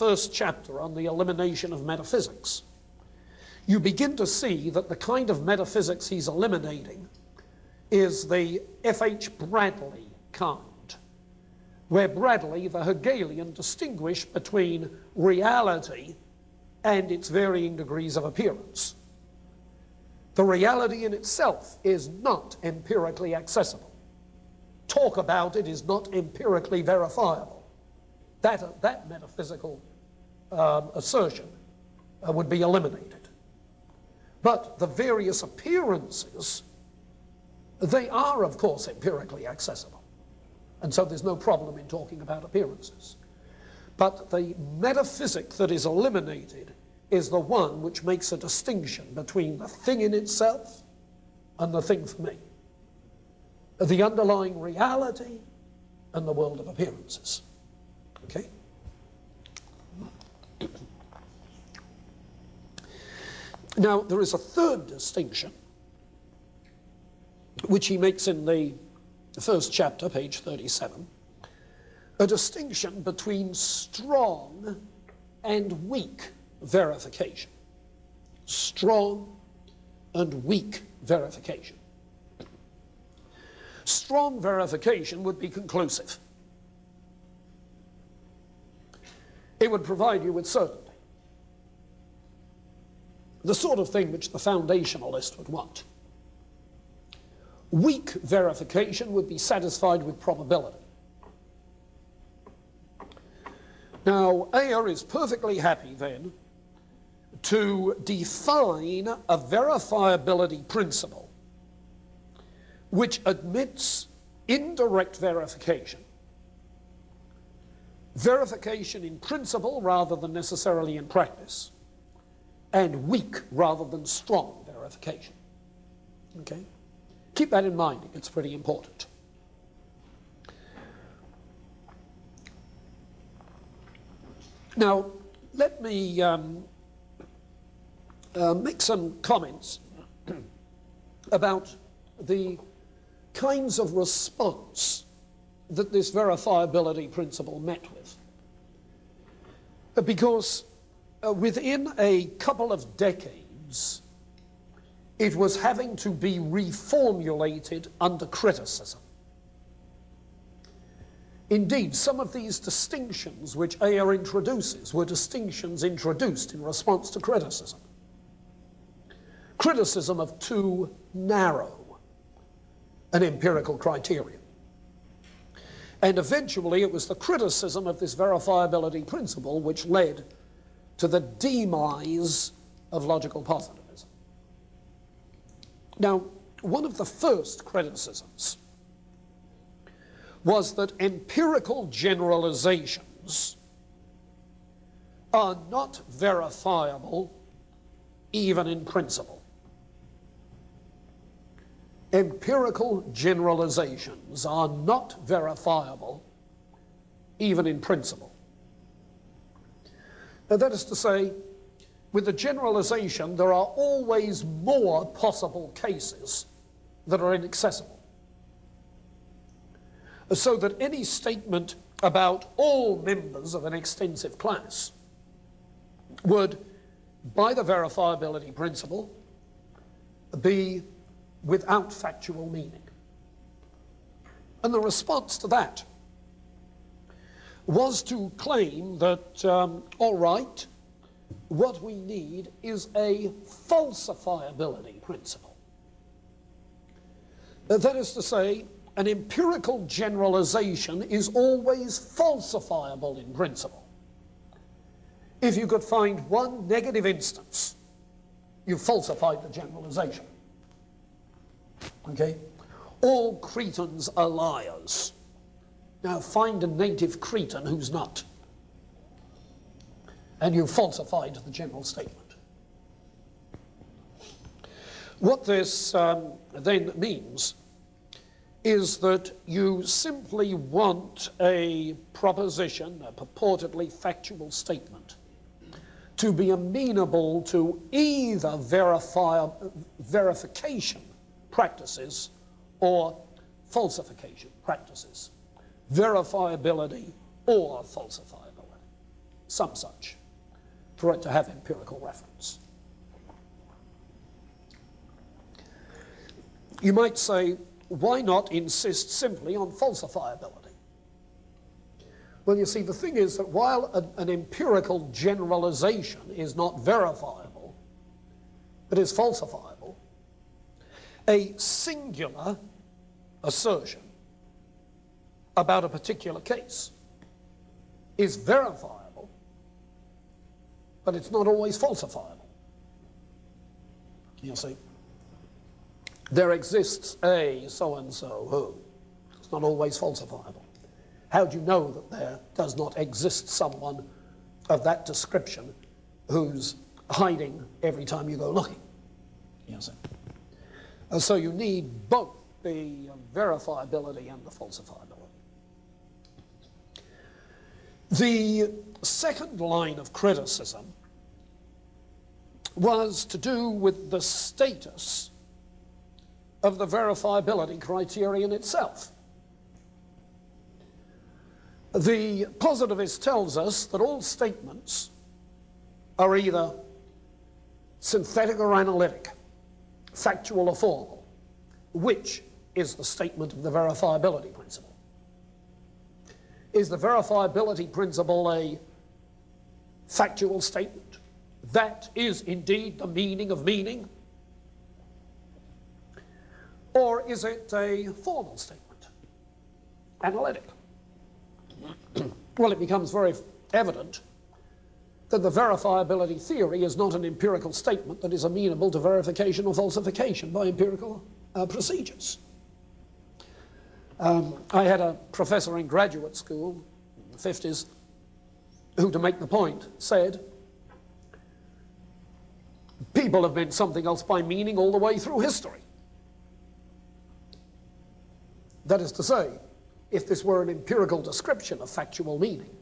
first chapter on the elimination of metaphysics, you begin to see that the kind of metaphysics he's eliminating is the F.H. Bradley kind, where Bradley, the Hegelian, distinguished between reality and its varying degrees of appearance. The reality in itself is not empirically accessible. Talk about it is not empirically verifiable. That metaphysical assertion would be eliminated. But the various appearances, they are, of course, empirically accessible. And so there's no problem in talking about appearances. But the metaphysic that is eliminated is the one which makes a distinction between the thing in itself and the thing for me, the underlying reality and the world of appearances. Okay? Now, there is a third distinction which he makes in the first chapter, page 37, a distinction between strong and weak verification. Strong and weak verification. Strong verification would be conclusive. It would provide you with certainty. The sort of thing which the foundationalist would want. Weak verification would be satisfied with probability. Now, Ayer is perfectly happy then to define a verifiability principle which admits indirect verification, verification in principle rather than necessarily in practice, and weak rather than strong verification. Okay? Keep that in mind, it's pretty important. Now, let me make some comments about the kinds of response that this verifiability principle met with. Because within a couple of decades, it was having to be reformulated under criticism. Indeed, some of these distinctions which Ayer introduces were distinctions introduced in response to criticism. Criticism of too narrow an empirical criterion. And eventually it was the criticism of this verifiability principle which led to the demise of logical positivism. Now, one of the first criticisms was that empirical generalizations are not verifiable even in principle. Empirical generalizations are not verifiable even in principle. Now, that is to say, with the generalization, there are always more possible cases that are inaccessible. So that any statement about all members of an extensive class would, by the verifiability principle, be without factual meaning. And the response to that was to claim that, all right, what we need is a falsifiability principle. That is to say, an empirical generalization is always falsifiable in principle. If you could find one negative instance, you've falsified the generalization. Okay? All Cretans are liars. Now find a native Cretan who's not. And you've falsified the general statement. What this then means is that you simply want a proposition, a purportedly factual statement, to be amenable to either verification practices or falsification practices. Verifiability or falsifiability. some such, for it to have empirical reference. You might say, why not insist simply on falsifiability? Well, you see, the thing is that while an empirical generalization is not verifiable, but is falsifiable, a singular assertion about a particular case is verifiable, but it's not always falsifiable. You see, there exists a so-and-so who is not always falsifiable. How do you know that there does not exist someone of that description who's hiding every time you go looking? You see. So you need both the verifiability and the falsifiability. The second line of criticism was to do with the status of the verifiability criterion itself. The positivist tells us that all statements are either synthetic or analytic, factual or formal, which is the statement of the verifiability principle. Is the verifiability principle a factual statement? That is indeed the meaning of meaning? Or is it a formal statement, analytic? Well, it becomes very evident that the verifiability theory is not an empirical statement that is amenable to verification or falsification by empirical procedures. I had a professor in graduate school in the 50s who, to make the point, said, people have been something else by meaning all the way through history. That is to say, if this were an empirical description of factual meaning,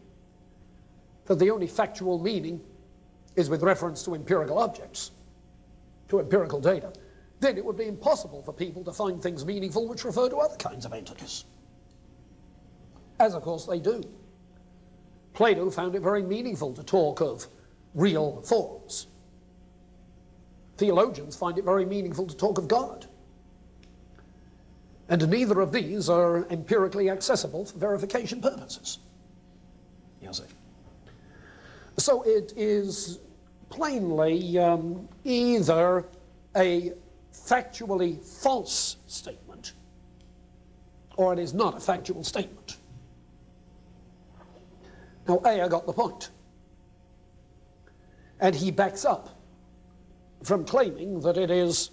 that the only factual meaning is with reference to empirical objects, to empirical data, then it would be impossible for people to find things meaningful which refer to other kinds of entities. As, of course, they do. Plato found it very meaningful to talk of real forms. Theologians find it very meaningful to talk of God. And neither of these are empirically accessible for verification purposes. You see. So it is plainly either a factually false statement or it is not a factual statement. Now, Ayer got the point. And he backs up from claiming that it is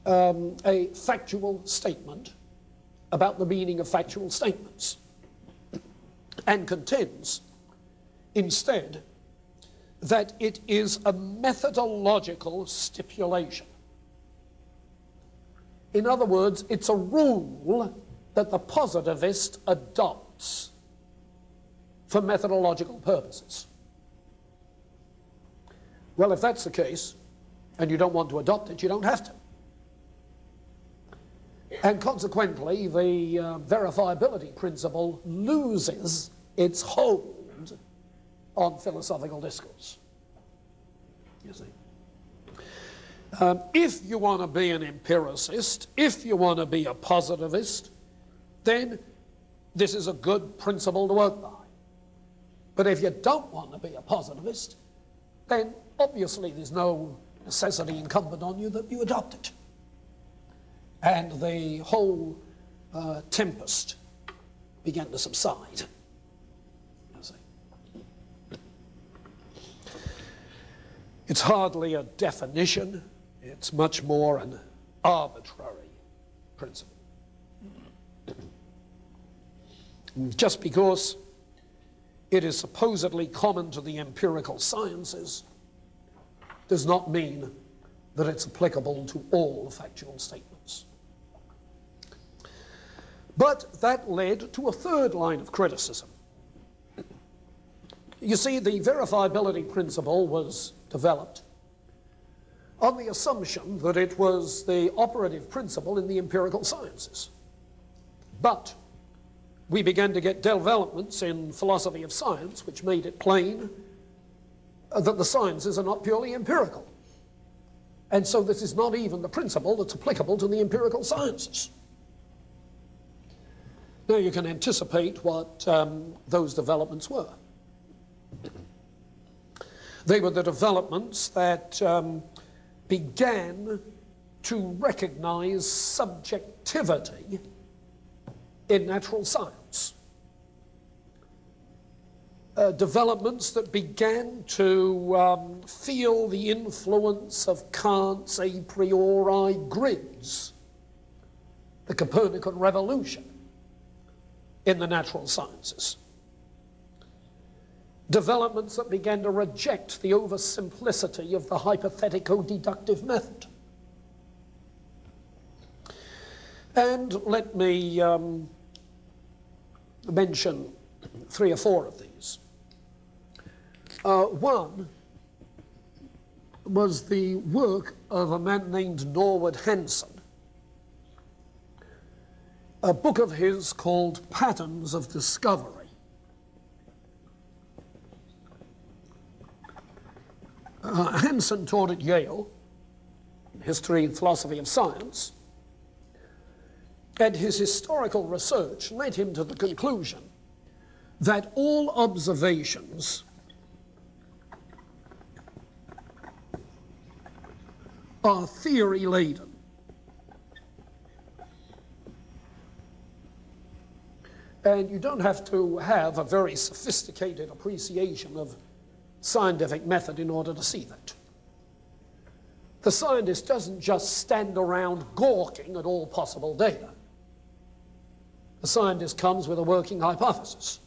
a factual statement about the meaning of factual statements, and contends instead that it is a methodological stipulation. In other words, it's a rule that the positivist adopts for methodological purposes. Well, if that's the case, and you don't want to adopt it, you don't have to. And consequently, the verifiability principle loses its hold on philosophical discourse. You see. If you want to be an empiricist, if you want to be a positivist, then this is a good principle to work by. But if you don't want to be a positivist, then obviously there's no necessity incumbent on you that you adopt it. And the whole tempest began to subside. You see. It's hardly a definition, it's much more an arbitrary principle. Just because it is supposedly common to the empirical sciences does not mean that it's applicable to all factual statements. But that led to a third line of criticism. You see, the verifiability principle was developed on the assumption that it was the operative principle in the empirical sciences. But we began to get developments in philosophy of science which made it plain that the sciences are not purely empirical. And so this is not even the principle that's applicable to the empirical sciences. Now you can anticipate what those developments were. They were the developments that began to recognize subjectivity in natural science. Developments that began to feel the influence of Kant's a priori grids, the Copernican revolution in the natural sciences. Developments that began to reject the oversimplicity of the hypothetico-deductive method. And let me mention 3 or 4 of these. One was the work of a man named Norwood Hanson, a book of his called Patterns of Discovery. Hanson taught at Yale, history and philosophy of science, and his historical research led him to the conclusion that all observations are theory-laden. And you don't have to have a very sophisticated appreciation of scientific method in order to see that. The scientist doesn't just stand around gawking at all possible data. The scientist comes with a working hypothesis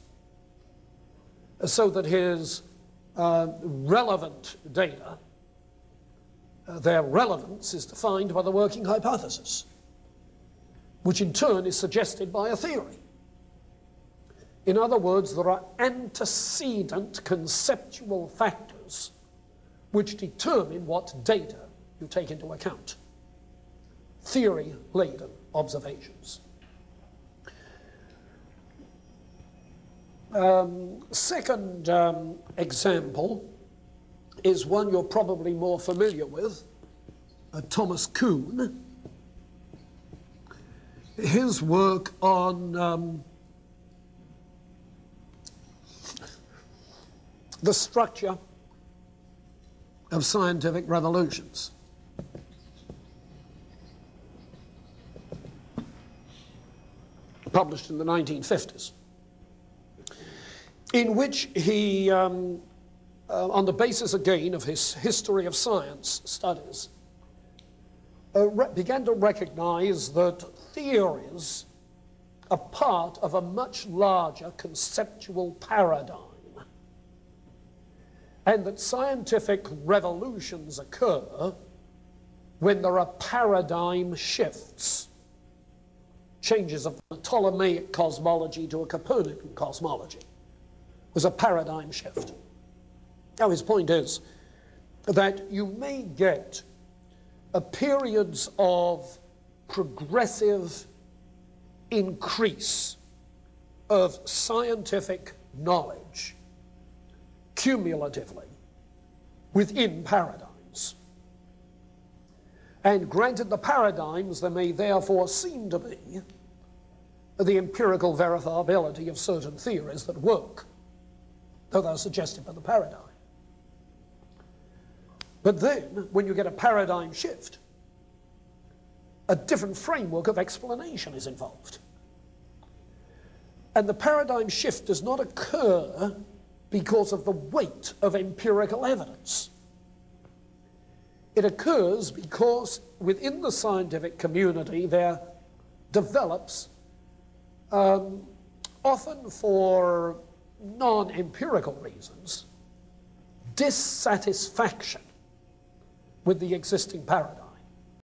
so that his relevant data, their relevance is defined by the working hypothesis, which in turn is suggested by a theory. In other words, there are antecedent conceptual factors which determine what data you take into account. Theory-laden observations. Second example is one you're probably more familiar with, Thomas Kuhn. His work on the structure of scientific revolutions. Published in the 1950s, in which he, on the basis again of his history of science studies, began to recognize that theories are part of a much larger conceptual paradigm, and that scientific revolutions occur when there are paradigm shifts, changes of the Ptolemaic cosmology to a Copernican cosmology. Was a paradigm shift. Now his point is that you may get periods of progressive increase of scientific knowledge cumulatively within paradigms. And granted the paradigms, there may therefore seem to be the empirical verifiability of certain theories that work, though they're suggested by the paradigm. But then, when you get a paradigm shift, a different framework of explanation is involved. And the paradigm shift does not occur because of the weight of empirical evidence. It occurs because within the scientific community there develops, often for non-empirical reasons, dissatisfaction with the existing paradigm.